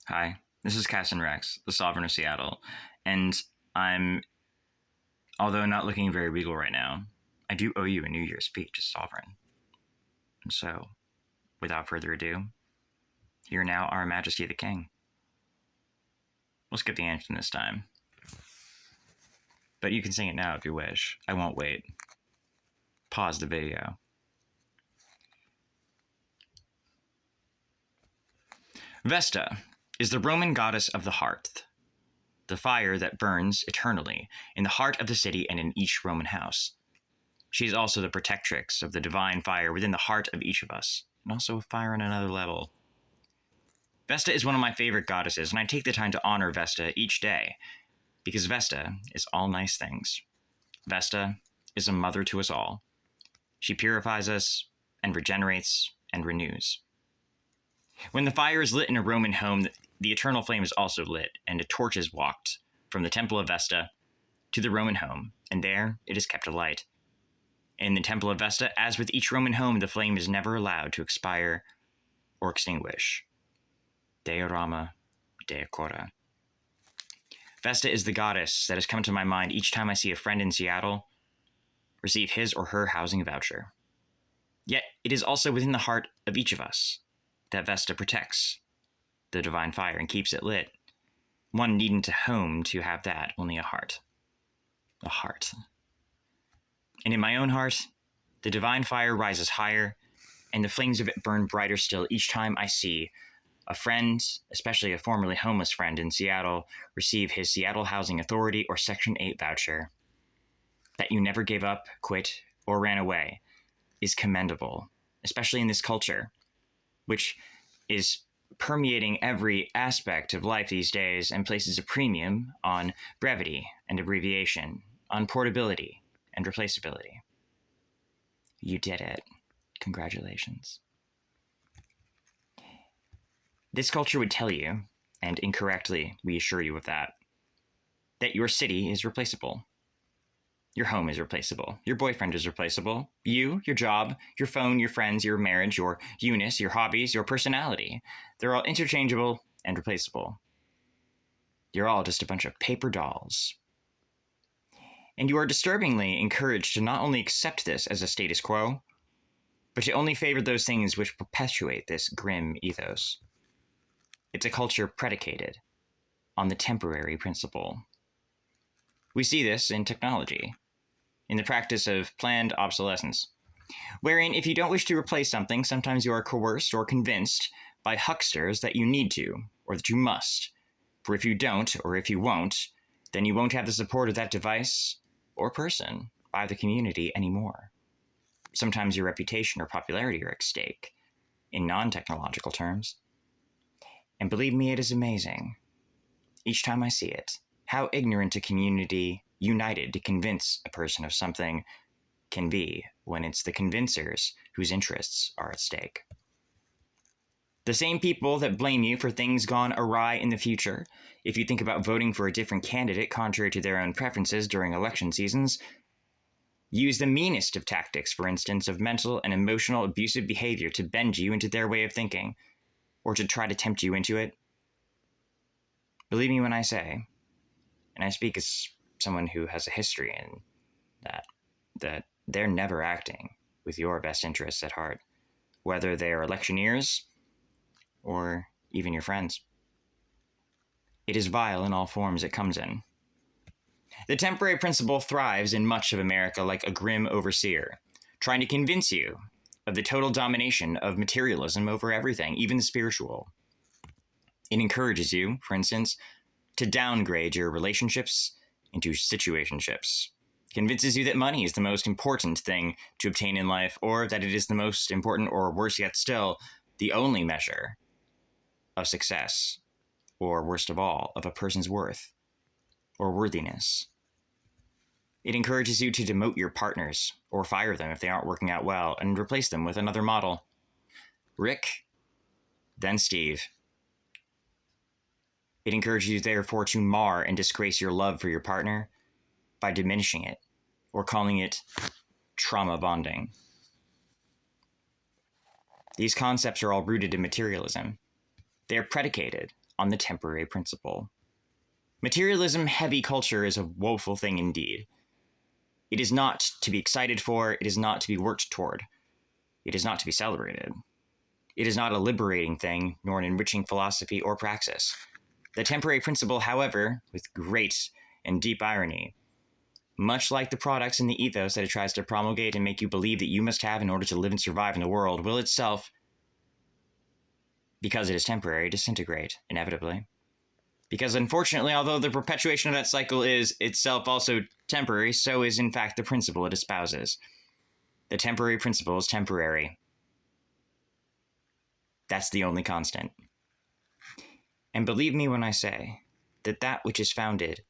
Hi, this is Casson Rex, the Sovereign of Seattle, and I'm, although not looking very regal right now, I do owe you a New Year's speech as Sovereign. And so, without further ado, hear now Our Majesty the King. We'll skip the anthem this time, but you can sing it now if you wish. I won't wait. Pause the video. Vesta is the Roman goddess of the hearth, the fire that burns eternally in the heart of the city and in each Roman house. She is also the protectrix of the divine fire within the heart of each of us, and also a fire on another level. Vesta is one of my favorite goddesses, and I take the time to honor Vesta each day, because Vesta is all nice things. Vesta is a mother to us all. She purifies us and regenerates and renews. When the fire is lit in a Roman home, the eternal flame is also lit, and a torch is walked from the temple of Vesta to the Roman home, and there it is kept alight. In the temple of Vesta, as with each Roman home, the flame is never allowed to expire or extinguish. Dea Rama, Dea Cora. Vesta is the goddess that has come to my mind each time I see a friend in Seattle receive his or her housing voucher. Yet it is also within the heart of each of us that Vesta protects the divine fire and keeps it lit. One needn't a home to have that, only a heart. A heart. And in my own heart, the divine fire rises higher, and the flames of it burn brighter still each time I see a friend, especially a formerly homeless friend in Seattle, receive his Seattle Housing Authority or Section 8 voucher. That you never gave up, quit, or ran away is commendable, especially in this culture, which is permeating every aspect of life these days and places a premium on brevity and abbreviation, on portability and replaceability. You did it. Congratulations. This culture would tell you, and incorrectly we assure you of that your city is replaceable. Your home is replaceable. Your boyfriend is replaceable. You, your job, your phone, your friends, your marriage, your Eunice, your hobbies, your personality. They're all interchangeable and replaceable. You're all just a bunch of paper dolls. And you are disturbingly encouraged to not only accept this as a status quo, but to only favor those things which perpetuate this grim ethos. It's a culture predicated on the temporary principle. We see this in technology, in the practice of planned obsolescence, wherein if you don't wish to replace something, sometimes you are coerced or convinced by hucksters that you need to, or that you must. For if you don't, or if you won't, then you won't have the support of that device or person by the community anymore. Sometimes your reputation or popularity are at stake, in non-technological terms. And believe me, it is amazing, each time I see it, how ignorant a community united to convince a person of something can be when it's the convincers whose interests are at stake. The same people that blame you for things gone awry in the future, if you think about voting for a different candidate contrary to their own preferences during election seasons, use the meanest of tactics, for instance, of mental and emotional abusive behavior to bend you into their way of thinking, or to try to tempt you into it. Believe me when I say, and I speak as someone who has a history in that they're never acting with your best interests at heart, whether they are electioneers or even your friends. It is vile in all forms it comes in. The temporary principle thrives in much of America like a grim overseer, trying to convince you of the total domination of materialism over everything, even the spiritual. It encourages you, for instance, to downgrade your relationships into situationships. Convinces you that money is the most important thing to obtain in life, or that it is the most important, or worse yet still, the only measure of success, or worst of all, of a person's worth or worthiness. It encourages you to demote your partners or fire them if they aren't working out well and replace them with another model. Rick, then Steve. It encourages you, therefore, to mar and disgrace your love for your partner by diminishing it or calling it trauma bonding. These concepts are all rooted in materialism. They are predicated on the temporary principle. Materialism-heavy culture is a woeful thing indeed. It is not to be excited for, it is not to be worked toward. It is not to be celebrated. It is not a liberating thing, nor an enriching philosophy or praxis. The temporary principle, however, with great and deep irony, much like the products in the ethos that it tries to promulgate and make you believe that you must have in order to live and survive in the world, will itself, because it is temporary, disintegrate, inevitably. Because unfortunately, although the perpetuation of that cycle is itself also temporary, so is in fact the principle it espouses. The temporary principle is temporary. That's the only constant. And believe me when I say that that which is founded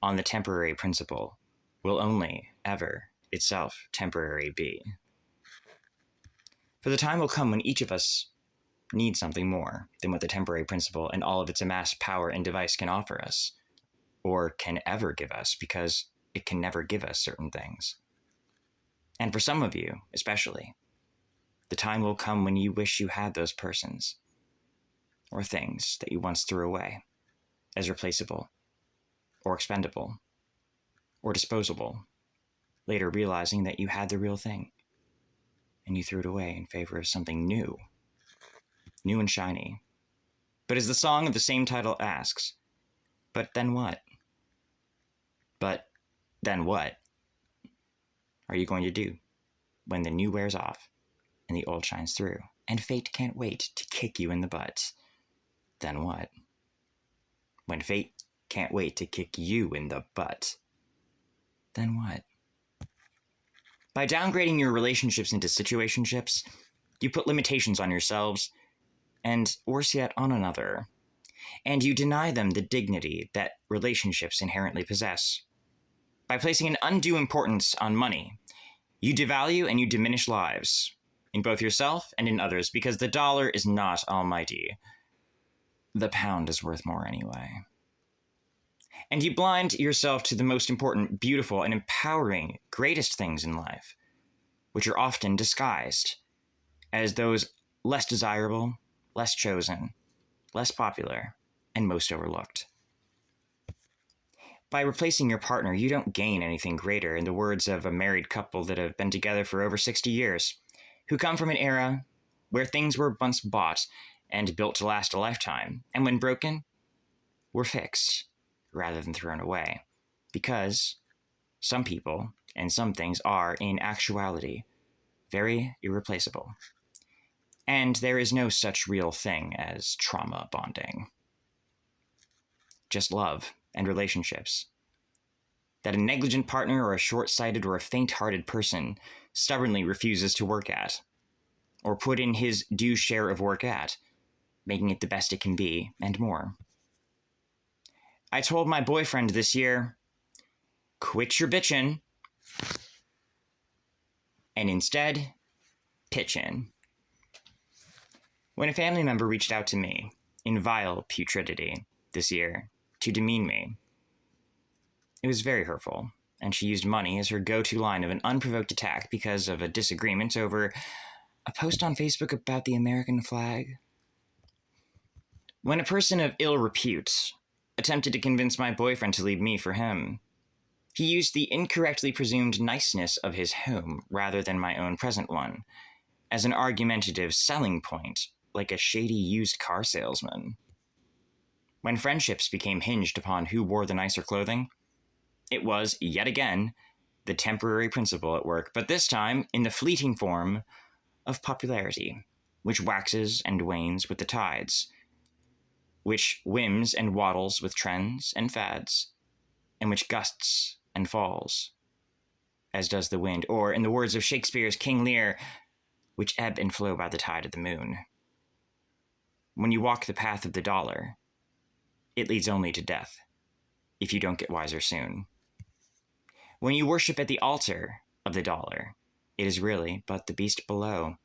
on the temporary principle will only ever itself temporary be. For the time will come when each of us needs something more than what the temporary principle and all of its amassed power and device can offer us, or can ever give us, because it can never give us certain things. And for some of you, especially, the time will come when you wish you had those persons or things that you once threw away as replaceable or expendable or disposable, later realizing that you had the real thing and you threw it away in favor of something new and shiny. But as the song of the same title asks, but then what? But then what are you going to do when the new wears off and the old shines through, and fate can't wait to kick you in the butt? Then what? When fate can't wait to kick you in the butt, then what? By downgrading your relationships into situationships, you put limitations on yourselves, and worse yet, on another. And you deny them the dignity that relationships inherently possess. By placing an undue importance on money, you devalue and you diminish lives, in both yourself and in others, because the dollar is not almighty. The pound is worth more anyway. And you blind yourself to the most important, beautiful, and empowering, greatest things in life, which are often disguised as those less desirable, less chosen, less popular, and most overlooked. By replacing your partner, you don't gain anything greater, in the words of a married couple that have been together for over 60 years, who come from an era where things were once bought and built to last a lifetime, and when broken, were fixed rather than thrown away. Because some people and some things are, in actuality, very irreplaceable. And there is no such real thing as trauma bonding. Just love and relationships that a negligent partner or a short-sighted or a faint-hearted person stubbornly refuses to work at, or put in his due share of work at, making it the best it can be, and more. I told my boyfriend this year, quit your bitchin', and instead, pitchin'. When a family member reached out to me, in vile putridity, this year, to demean me, it was very hurtful, and she used money as her go-to line of an unprovoked attack because of a disagreement over a post on Facebook about the American flag. When a person of ill repute attempted to convince my boyfriend to leave me for him, he used the incorrectly presumed niceness of his home rather than my own present one as an argumentative selling point, like a shady used car salesman. When friendships became hinged upon who wore the nicer clothing, it was, yet again, the temporary principle at work, but this time in the fleeting form of popularity, which waxes and wanes with the tides, which whims and waddles with trends and fads, and which gusts and falls, as does the wind, or, in the words of Shakespeare's King Lear, which ebb and flow by the tide of the moon. When you walk the path of the dollar, it leads only to death, if you don't get wiser soon. When you worship at the altar of the dollar, it is really but the beast below,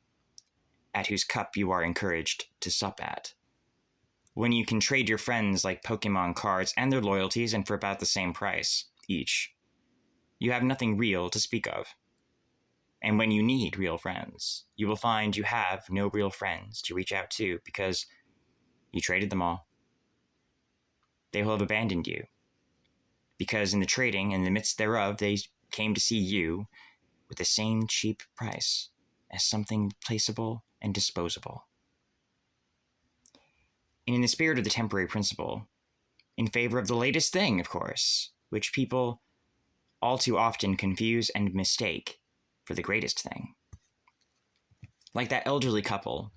at whose cup you are encouraged to sup at. When you can trade your friends like Pokemon cards and their loyalties, and for about the same price, each, you have nothing real to speak of. And when you need real friends, you will find you have no real friends to reach out to because you traded them all. they will have abandoned you. Because in the trading, in the midst thereof, they came to see you with the same cheap price as something placeable and disposable. And in the spirit of the temporary principle, in favor of the latest thing, of course, which people all too often confuse and mistake for the greatest thing. Like that elderly couple,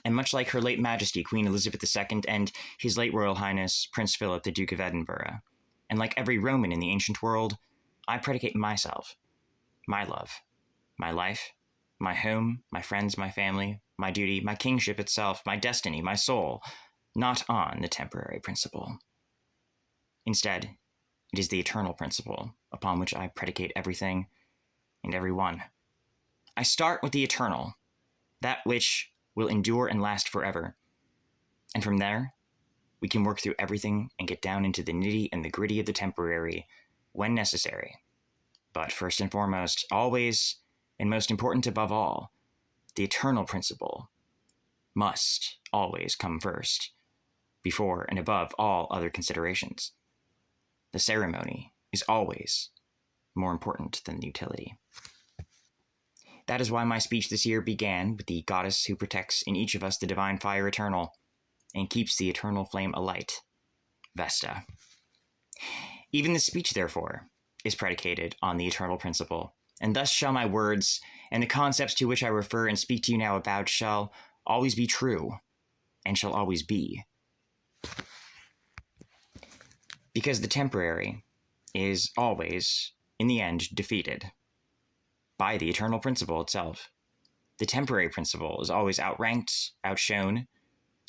and much like her late Majesty Queen Elizabeth II and His late Royal Highness Prince Philip the Duke of Edinburgh, and like every Roman in the ancient world, I predicate myself, my love, my life, my home, my friends, my family, my duty, my kingship itself, my destiny, my soul, not on the temporary principle. Instead, it is the eternal principle upon which I predicate everything and everyone. I start with the eternal, that which will endure and last forever. And from there, we can work through everything and get down into the nitty and the gritty of the temporary when necessary. But first and foremost, always, and most important above all, the eternal principle must always come first, before and above all other considerations. The ceremony is always more important than the utility. That is why my speech this year began with the goddess who protects in each of us the divine fire eternal and keeps the eternal flame alight, Vesta. Even the speech, therefore, is predicated on the eternal principle, and thus shall my words and the concepts to which I refer and speak to you now about shall always be true and shall always be. Because the temporary is always, in the end, defeated by the eternal principle itself. The temporary principle is always outranked, outshone,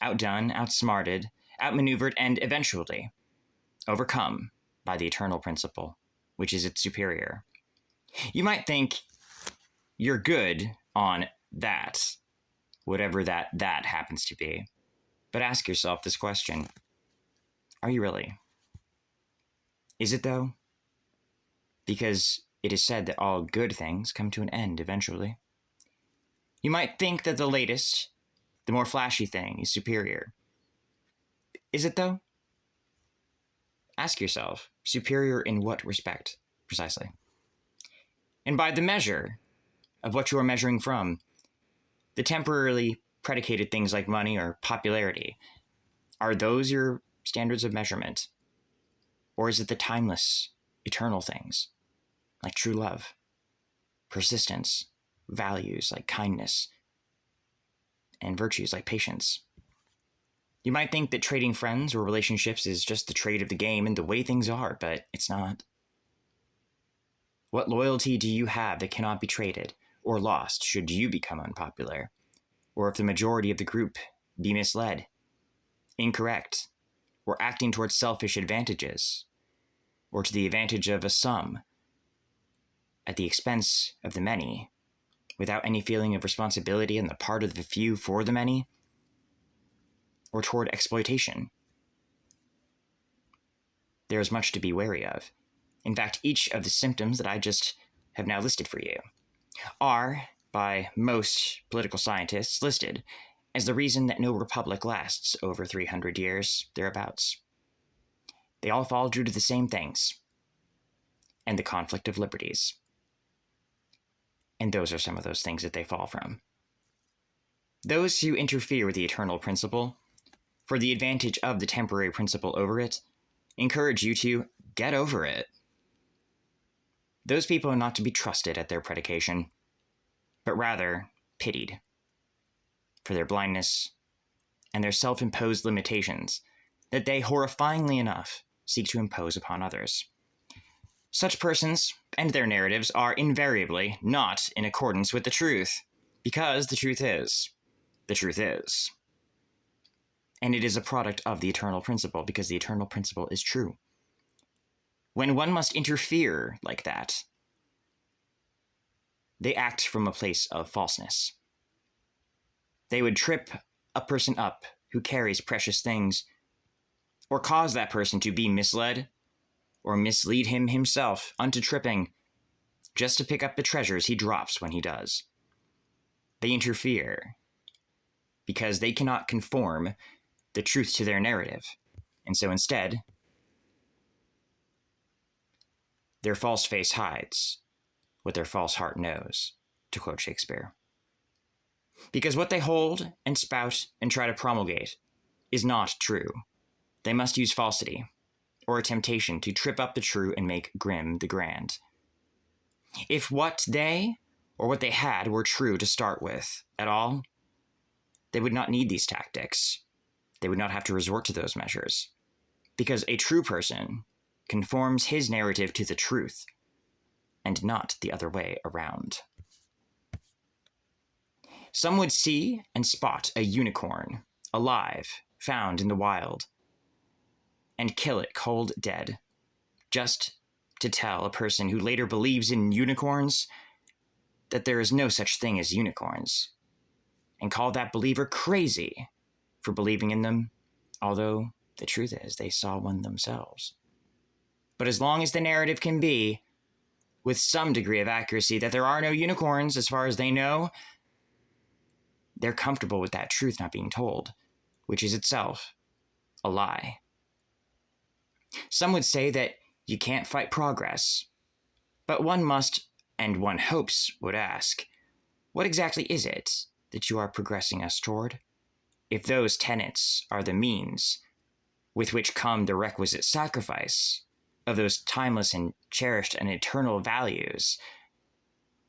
outdone, outsmarted, outmaneuvered, and eventually overcome by the eternal principle, which is its superior. You might think you're good on that, whatever that happens to be. But ask yourself this question. Are you really? Is it though? Because it is said that all good things come to an end eventually. You might think that the latest, the more flashy thing is superior. Is it though? Ask yourself, superior in what respect, precisely? And by the measure of what you are measuring from, the temporarily predicated things like money or popularity, are those your standards of measurement? Or is it the timeless, eternal things, like true love, persistence, values like kindness, and virtues like patience? You might think that trading friends or relationships is just the trade of the game and the way things are, but it's not. What loyalty do you have that cannot be traded or lost should you become unpopular, or if the majority of the group be misled, incorrect, or acting towards selfish advantages, or to the advantage of a some, at the expense of the many, without any feeling of responsibility on the part of the few for the many, or toward exploitation? There is much to be wary of. In fact, each of the symptoms that I just have now listed for you are, by most political scientists, listed as the reason that no republic lasts over 300 years, thereabouts. They all fall due to the same things, and the conflict of liberties. And those are some of those things that they fall from. Those who interfere with the eternal principle, for the advantage of the temporary principle over it, encourage you to get over it. Those people are not to be trusted at their predication, but rather pitied for their blindness and their self-imposed limitations that they, horrifyingly enough, seek to impose upon others. Such persons and their narratives are invariably not in accordance with the truth, because the truth is. And it is a product of the eternal principle, because the eternal principle is true. When one must interfere like that, they act from a place of falseness. They would trip a person up who carries precious things, or cause that person to be misled, or mislead him himself unto tripping, just to pick up the treasures he drops when he does. They interfere because they cannot conform the truth to their narrative, and so instead, their false face hides what their false heart knows, to quote Shakespeare. Because what they hold and spout and try to promulgate is not true. They must use falsity, or a temptation to trip up the true and make grim the grand. If what they, or what they had, were true to start with at all, they would not need these tactics. They would not have to resort to those measures. Because a true person conforms his narrative to the truth, and not the other way around. Some would see and spot a unicorn, alive, found in the wild, and kill it cold dead, just to tell a person who later believes in unicorns that there is no such thing as unicorns, and call that believer crazy for believing in them, although the truth is they saw one themselves. But as long as the narrative can be, with some degree of accuracy, that there are no unicorns as far as they know, they're comfortable with that truth not being told, which is itself a lie. Some would say that you can't fight progress, but one must, and one hopes would ask, what exactly is it that you are progressing us toward? If those tenets are the means with which come the requisite sacrifice of those timeless and cherished and eternal values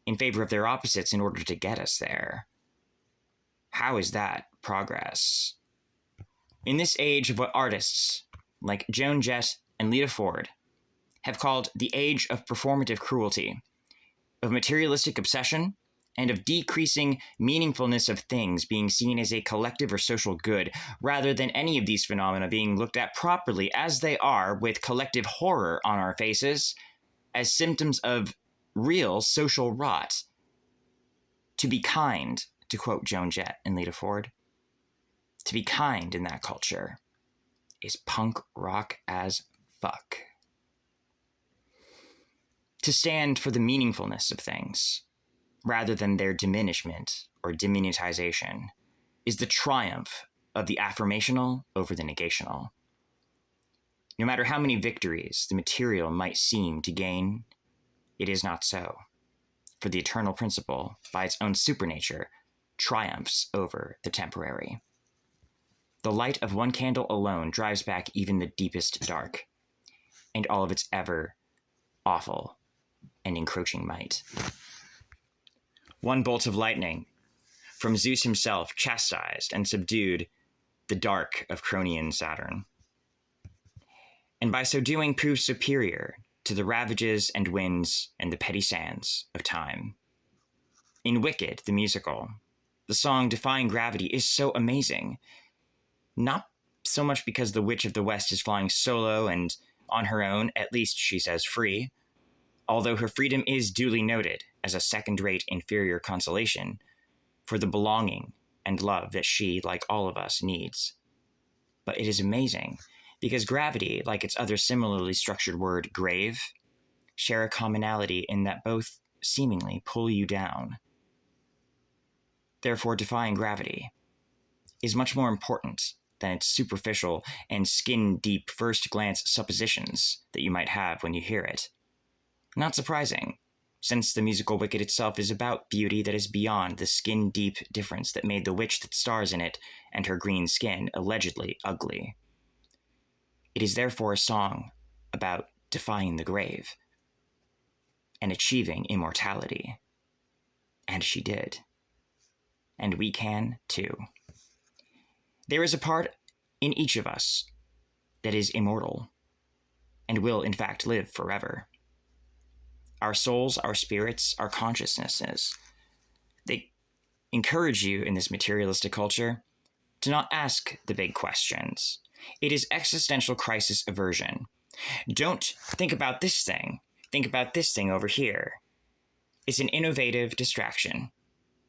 in favor of their opposites in order to get us there, how is that progress? In this age of what artists like Joan Jett and Lita Ford have called the age of performative cruelty, of materialistic obsession, and of decreasing meaningfulness of things being seen as a collective or social good, rather than any of these phenomena being looked at properly as they are, with collective horror on our faces, as symptoms of real social rot. To be kind, to quote Joan Jett and Lita Ford, to be kind in that culture is punk rock as fuck. To stand for the meaningfulness of things, rather than their diminishment or diminutization, is the triumph of the affirmational over the negational. No matter how many victories the material might seem to gain, it is not so, for the eternal principle, by its own supernature, triumphs over the temporary. The light of one candle alone drives back even the deepest dark, and all of its ever awful and encroaching might. One bolt of lightning from Zeus himself chastised and subdued the dark of Cronian Saturn, and by so doing proved superior to the ravages and winds and the petty sands of time. In Wicked, the musical, the song Defying Gravity is so amazing, not so much because the Witch of the West is flying solo and on her own, at least she says free, although her freedom is duly noted as a second-rate inferior consolation for the belonging and love that she, like all of us, needs. But it is amazing, because gravity, like its other similarly structured word, grave, share a commonality in that both seemingly pull you down. Therefore, defying gravity is much more important than its superficial and skin-deep first-glance suppositions that you might have when you hear it. Not surprising, since the musical Wicked itself is about beauty that is beyond the skin-deep difference that made the witch that stars in it and her green skin allegedly ugly. It is therefore a song about defying the grave and achieving immortality. And she did. And we can, too. There is a part in each of us that is immortal and will, in fact, live forever. Our souls, our spirits, our consciousnesses, they encourage you in this materialistic culture to not ask the big questions. It is existential crisis aversion. Don't think about this thing. Think about this thing over here. It's an innovative distraction.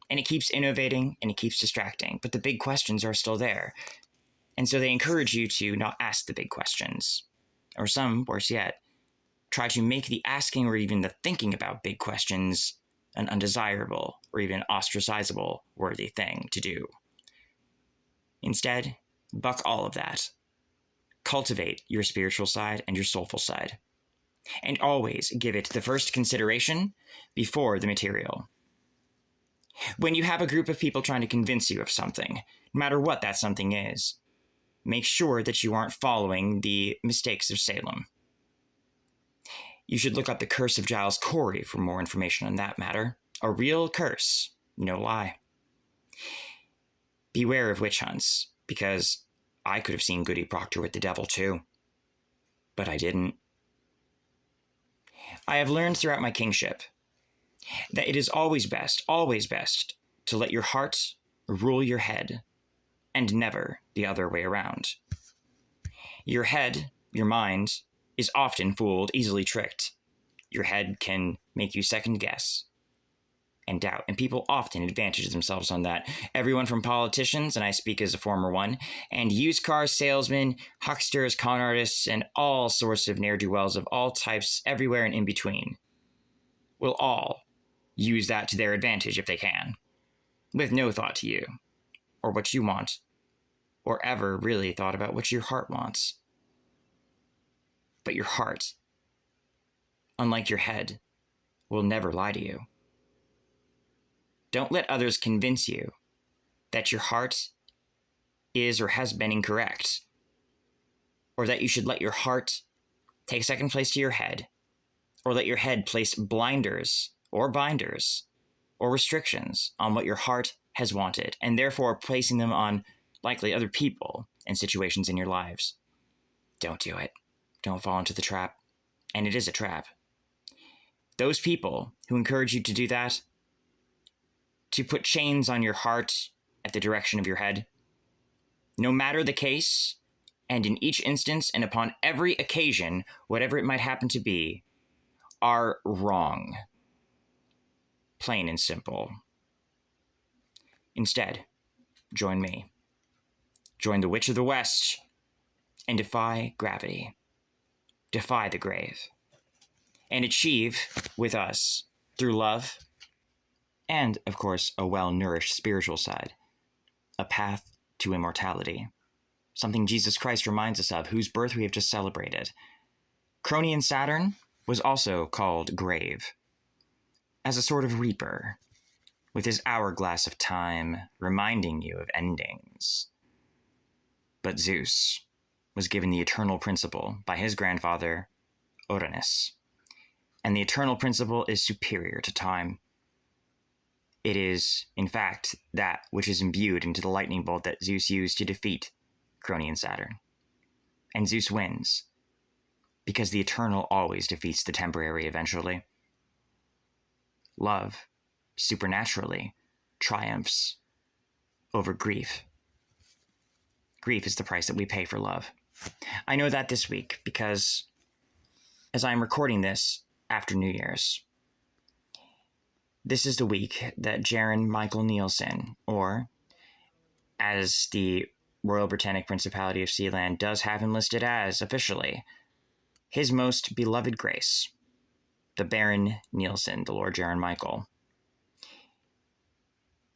And it keeps innovating and it keeps distracting. But the big questions are still there. And so they encourage you to not ask the big questions. Or some, worse yet, try to make the asking or even the thinking about big questions an undesirable or even ostracizable worthy thing to do. Instead, buck all of that. Cultivate your spiritual side and your soulful side. and always give it the first consideration before the material. When you have a group of people trying to convince you of something, no matter what that something is, make sure that you aren't following the mistakes of Salem. You should look up the curse of Giles Corey for more information on that matter. A real curse, no lie. Beware of witch hunts, because I could have seen Goody Proctor with the devil too. But I didn't. I have learned throughout my kingship that it is always best, to let your heart rule your head, and never the other way around. Your head, your mind, is often fooled, easily tricked. Your head can make you second guess and doubt, and people often advantage themselves on that. Everyone from politicians, and I speak as a former one, and used car salesmen, hucksters, con artists, and all sorts of ne'er-do-wells of all types, everywhere and in between, will all use that to their advantage if they can, with no thought to you, or what you want, or ever really thought about what your heart wants. But your heart, unlike your head, will never lie to you. Don't let others convince you that your heart is or has been incorrect, or that you should let your heart take second place to your head, or let your head place blinders or binders or restrictions on what your heart has wanted, and therefore placing them on likely other people and situations in your lives. Don't do it. Don't fall into the trap. And it is a trap. Those people who encourage you to do that, to put chains on your heart at the direction of your head, no matter the case, and in each instance and upon every occasion, whatever it might happen to be, are wrong. Plain and simple. Instead, join me. Join the Witch of the West and defy gravity. Defy the grave. And achieve with us, through love, and, of course, a well-nourished spiritual side, a path to immortality. Something Jesus Christ reminds us of, whose birth we have just celebrated. Cronian Saturn was also called Grave, as a sort of reaper, with his hourglass of time reminding you of endings. But Zeus was given the eternal principle by his grandfather, Uranus. And the eternal principle is superior to time. It is, in fact, that which is imbued into the lightning bolt that Zeus used to defeat Cronian Saturn. And Zeus wins, because the eternal always defeats the temporary eventually. Love, supernaturally, triumphs over grief. Grief is the price that we pay for love. I know that this week because, as I am recording this after New Year's, this is the week that Jaron Michael Nielsen, or as the Royal Britannic Principality of Sealand does have him listed as officially, His Most Beloved Grace, the Baron Nielsen, the Lord Jaron Michael.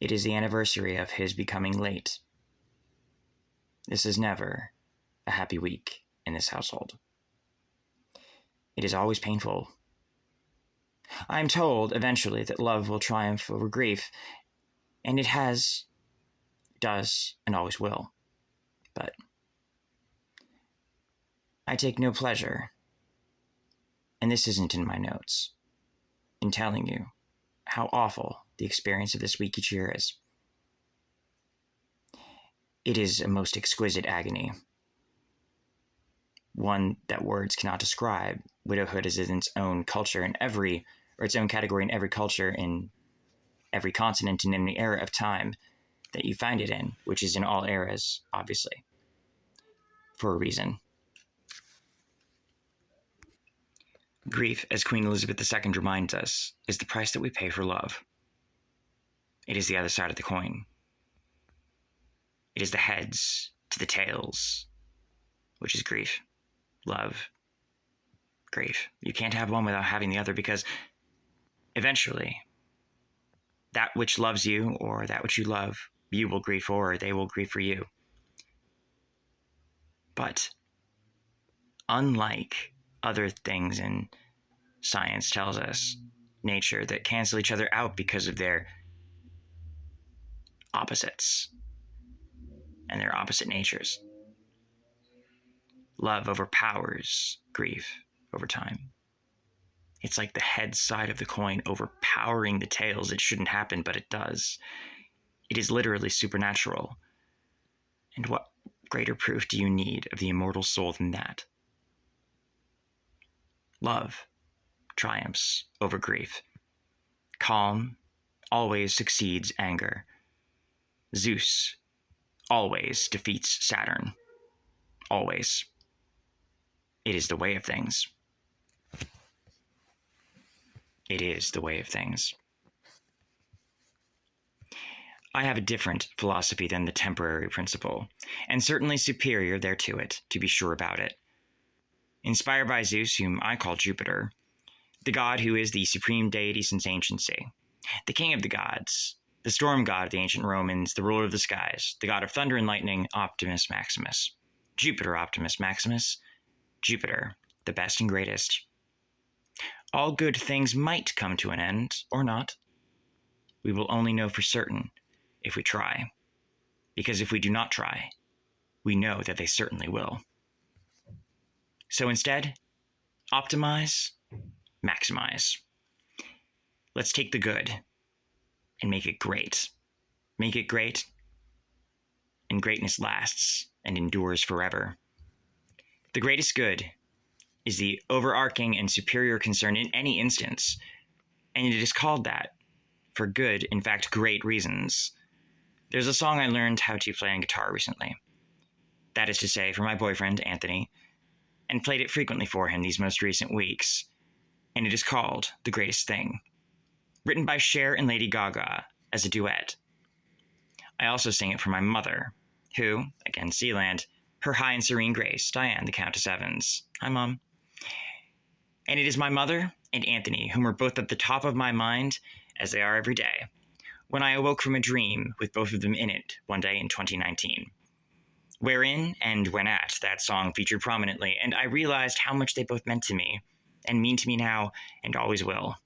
It is the anniversary of his becoming late. This is never a happy week in this household. It is always painful. I am told eventually that love will triumph over grief, and it has, does, and always will. But I take no pleasure, and this isn't in my notes, in telling you how awful the experience of this week each year is. It is a most exquisite agony, one that words cannot describe. Widowhood is in its own culture in every, or its own category in every culture, in every continent, and in the era of time that you find it in, which is in all eras, obviously, for a reason. Grief, as Queen Elizabeth II reminds us, is the price that we pay for love. It is the other side of the coin. It is the heads to the tails, which is grief, love, grief. You can't have one without having the other, because eventually that which loves you, or that which you love, you will grieve for, or they will grieve for you. But unlike other things in science tells us, nature, that cancel each other out because of their opposites and their opposite natures. Love overpowers grief over time. It's like the head side of the coin overpowering the tails. It shouldn't happen, but it does. It is literally supernatural. And what greater proof do you need of the immortal soul than that? Love triumphs over grief. Calm always succeeds anger. Zeus always defeats Saturn. Always. It is the way of things. It is the way of things. I have a different philosophy than the temporary principle, and certainly superior thereto it, to be sure about it. Inspired by Zeus, whom I call Jupiter, the god who is the supreme deity since anciency, the king of the gods, the storm god of the ancient Romans, the ruler of the skies, the god of thunder and lightning, Optimus Maximus. Jupiter Optimus Maximus, Jupiter, the best and greatest. All good things might come to an end, or not. We will only know for certain if we try, because if we do not try, we know that they certainly will. So instead, optimize, maximize. Let's take the good and make it great. Make it great, and greatness lasts and endures forever. The greatest good is the overarching and superior concern in any instance, and it is called that for good, in fact, great reasons. There's a song I learned how to play on guitar recently. That is to say, for my boyfriend, Anthony, and played it frequently for him these most recent weeks, and it is called The Greatest Thing, written by Cher and Lady Gaga as a duet. I also sing it for my mother, who, again, Sealand, her high and serene grace, Diane the Countess Evans. Hi, Mom. And it is my mother and Anthony whom were both at the top of my mind, as they are every day, when I awoke from a dream with both of them in it one day in 2019, wherein and when at that song featured prominently, and I realized how much they both meant to me, and mean to me now, and always will.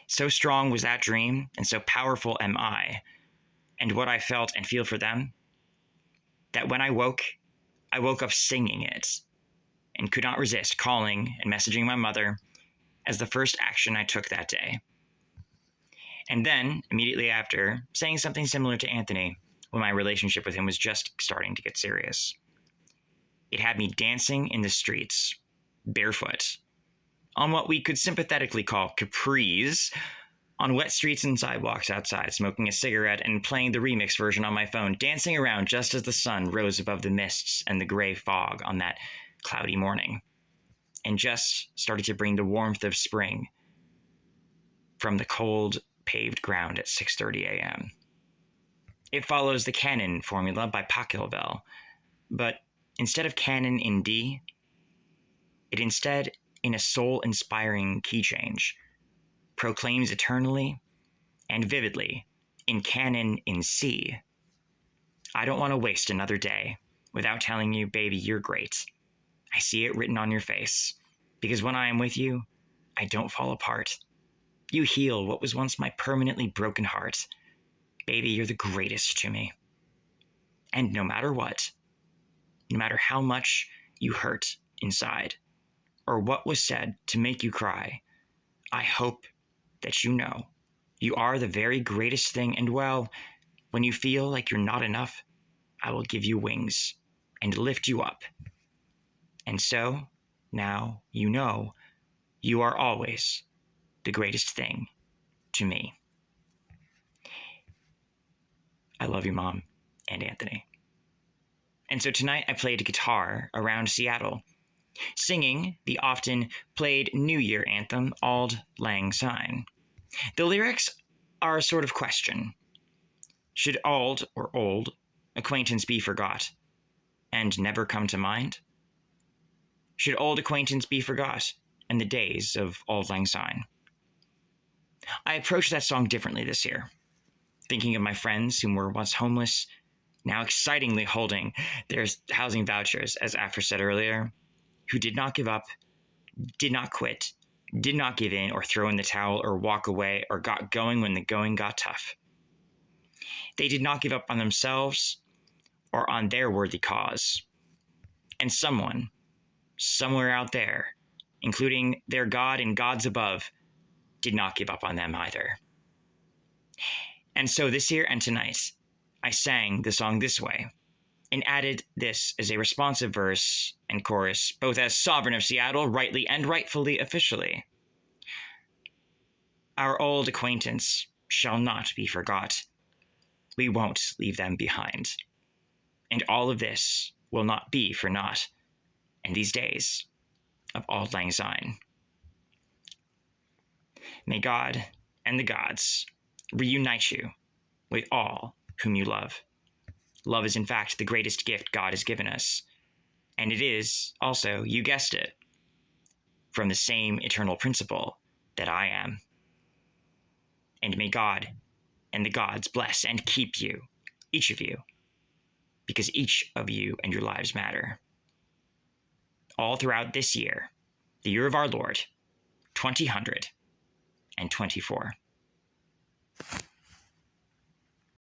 So strong was that dream, and so powerful am I, and what I felt and feel for them, that when I woke up singing it, and could not resist calling and messaging my mother as the first action I took that day. And then, immediately after, saying something similar to Anthony when my relationship with him was just starting to get serious. It had me dancing in the streets, barefoot, on what we could sympathetically call capris, on wet streets and sidewalks outside, smoking a cigarette and playing the remix version on my phone, dancing around just as the sun rose above the mists and the gray fog on that cloudy morning, and just started to bring the warmth of spring from the cold paved ground at 6:30 a.m. It follows the canon formula by Pachelbel, but instead of canon in D, it instead, in a soul-inspiring key change, proclaims eternally and vividly in canon in C. I don't want to waste another day without telling you, baby, you're great. I see it written on your face, because when I am with you, I don't fall apart. You heal what was once my permanently broken heart. Baby, you're the greatest to me. And no matter what, no matter how much you hurt inside, or what was said to make you cry, I hope that you know you are the very greatest thing, and well, when you feel like you're not enough, I will give you wings and lift you up. And so, now you know you are always the greatest thing to me. I love you, Mom and Anthony. And so tonight I played guitar around Seattle, singing the often played New Year anthem, Auld Lang Syne. The lyrics are a sort of question. Should auld or old acquaintance be forgot and never come to mind? Should old acquaintance be forgot and the days of Auld Lang Syne? I approached that song differently this year, thinking of my friends who were once homeless, now excitingly holding their housing vouchers, as Afra said earlier, who did not give up, did not quit, did not give in or throw in the towel or walk away or got going when the going got tough. They did not give up on themselves or on their worthy cause. And someone, somewhere out there, including their God and gods above, did not give up on them either. And so this year and tonight, I sang the song this way and added this as a responsive verse and chorus, both as sovereign of Seattle, rightly and rightfully officially. Our old acquaintance shall not be forgot. We won't leave them behind. And all of this will not be for naught in these days of Auld Lang Syne. May God and the gods reunite you with all whom you love. Love is, in fact, the greatest gift God has given us. And it is also, you guessed it, from the same eternal principle that I am. And may God and the gods bless and keep you, each of you, because each of you and your lives matter. All throughout this year, the year of our Lord, 2024.